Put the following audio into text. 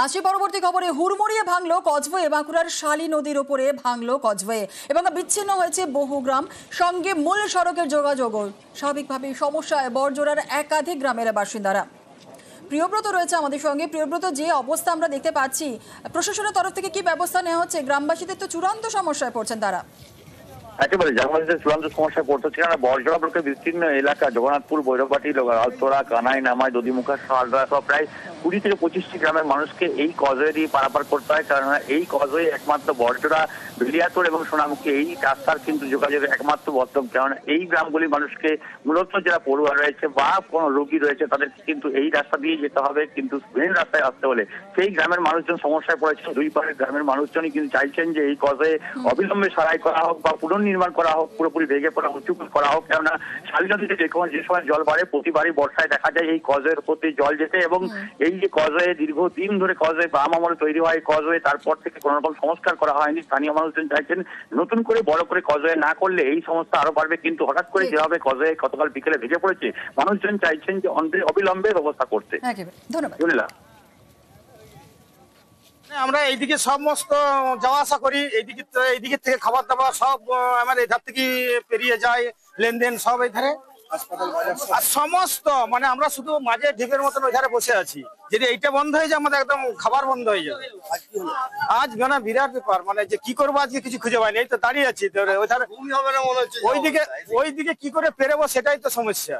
আসি পরবর্তী খবরে। হুড়মুড়িয়ে ভাঙলো কজওয়ে। বাঁকুড়ার শালী নদীর ওপরে ভাঙলো কজওয়ে এবং বিচ্ছিন্ন হয়েছে বহু গ্রাম, সঙ্গে মূল সড়কের যোগাযোগও। স্বাভাবিকভাবেই সমস্যায় বড়জোড়ার একাধিক গ্রামের বাসিন্দারা। প্রিয়ব্রত রয়েছে আমাদের সঙ্গে। প্রিয়ব্রত, যে অবস্থা আমরা দেখতে পাচ্ছি, প্রশাসনের তরফ থেকে কি ব্যবস্থা নেওয়া হচ্ছে? গ্রামবাসীদের তো চূড়ান্ত সমস্যায় পড়ছেন তারা। একেবারে জামালদের চূড়ান্ত সমস্যায় পড়তেছে, কারণ বড়জোড়া ব্লকের বিস্তীর্ণ এলাকা জগন্নাথপুর, ভৈরববাটি, আলতোরা, কানাই, নামাই, দদিমুখা, সারদা সব প্রায় 20 থেকে 25টি গ্রামের মানুষকে এই কজওয়ে দিয়ে পারাপার করতে হয়। কারণ এই কজওয়ে একমাত্র বড়জোড়া, বেলিয়াতোড় এবং সোনামুখী এই রাস্তার কিন্তু যোগাযোগের একমাত্র বর্তম। কারণ এই গ্রামগুলির মানুষকে মূলত যারা পড়ুয়া রয়েছে বা কোনো রোগী রয়েছে তাদেরকে কিন্তু এই রাস্তা দিয়ে যেতে হবে, কিন্তু মেন রাস্তায় আসতে হলে সেই গ্রামের মানুষজন সমস্যায় পড়েছে। দুই পারের গ্রামের মানুষজনই কিন্তু চাইছেন যে এই কজওয়ে অবিলম্বে সারাই করা হোক বা পুনর্নির্মাণ করা হোক, পুরোপুরি ভেঙে পড়া উঁচু করা হোক। কেননা শালী নদীতে যে সময় জল বাড়ে, প্রতিবারই বর্ষায় দেখা যায় এই কজওয়ের উপর দিয়ে জল যেতে, এবং এই যে কজওয়ে দীর্ঘদিন ধরে কজওয়ে বাম আমলে তৈরি হয় কজওয়ে, তারপর থেকে কোনো রকম সংস্কার করা হয়নি। স্থানীয় মানুষজন চাইছেন নতুন করে বড় করে কজওয়ে না করলে এই সমস্যা আরো বাড়বে। কিন্তু হঠাৎ করে যেভাবে কজওয়ে গতকাল বিকেলে ভেঙে পড়েছে, মানুষজন চাইছেন যে অবিলম্বে ব্যবস্থা করতে। ধন্যবাদ। আমরা এইদিকে সমস্ত যাওয়া আসা করি, এইদিকে থেকে খাবার দাবার সব আমার এধার থেকে পেরিয়ে যায়, লেনদেন সব এই ধারে। আর সমস্ত মানে আমরা শুধু মাঝে ঢিপের মতন ওই ধারে বসে আছি। যদি এইটা বন্ধ হয়ে যায় আমাদের একদম খাবার বন্ধ হয়ে যাবে। আজ মানে বিরাট ব্যাপার, মানে যে কি করবো আজকে কিছু খুঁজে পাইনি, এই তো দাঁড়িয়ে আছি। ওই ধারে ওইদিকে কি করে পেরোবো সেটাই তো সমস্যা।